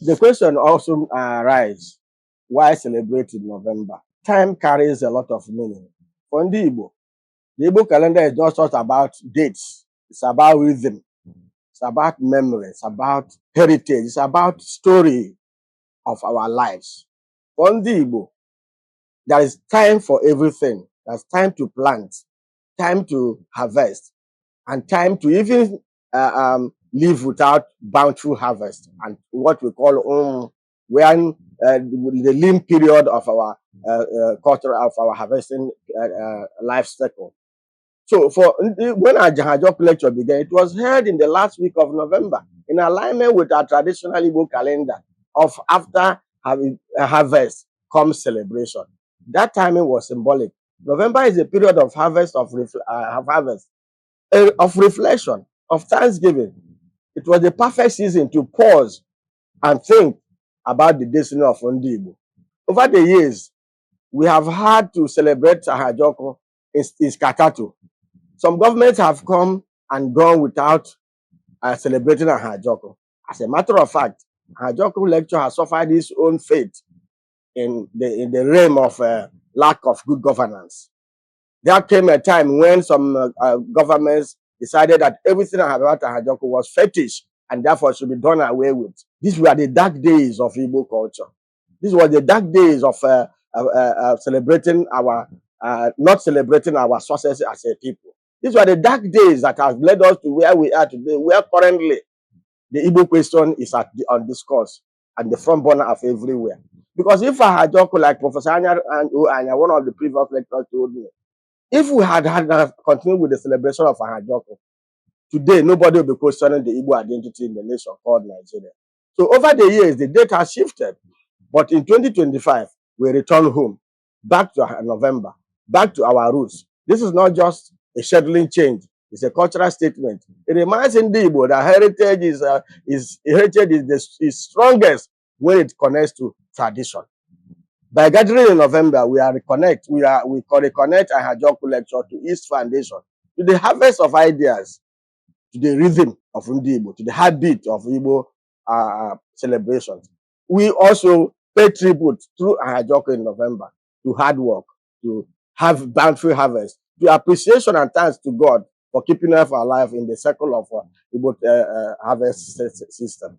The question also arises, why celebrate in November? Time carries a lot of meaning. For Ndi Igbo, the Igbo calendar is not just about dates. It's about rhythm. It's about memory. It's about heritage. It's about story of our lives. For Ndi Igbo, there is time for everything. There's time to plant, time to harvest, and time to even live without bountiful harvest, and what we call when the lean period of our culture of our harvesting life cycle. So when our Ahiajoku lecture began, it was held in the last week of November in alignment with our traditional Igbo calendar of after having a harvest comes celebration. That timing was symbolic. November is a period of harvest, of reflection, of thanksgiving. It was the perfect season to pause and think about the destiny of Ndi Igbo. Over the years, we have had to celebrate Ahiajoku in Scatterto. Some governments have come and gone without celebrating Ahiajoku. As a matter of fact, Ahiajoku lecture has suffered its own fate in the realm of lack of good governance. There came a time when some governments decided that everything about Ahiajoku was fetish and therefore should be done away with. These were the dark days of Igbo culture. This was the dark days of celebrating our, not celebrating our success as a people. These were the dark days that have led us to where we are today, where currently the Igbo question is on discourse and the front burner of everywhere. Because if Ahiajoku, like Professor Anya and one of the previous lecturers told me, if we had continued with the celebration of Ahiajoku, today nobody will be questioning the Igbo identity in the nation called Nigeria. So over the years, the date has shifted. But in 2025, we return home, back to November, back to our roots. This is not just a scheduling change. It's a cultural statement. It reminds Ndi Igbo that heritage is strongest when it connects to tradition. By gathering in November, we reconnect Ahiajoku Lecture to East Foundation, to the harvest of ideas, to the rhythm of Ndi Igbo, to the heartbeat of Igbo celebrations. We also pay tribute through Ahiajoku in November to hard work, to have bountiful harvest, to appreciation and thanks to God for keeping us alive in the circle of Igbo harvest system.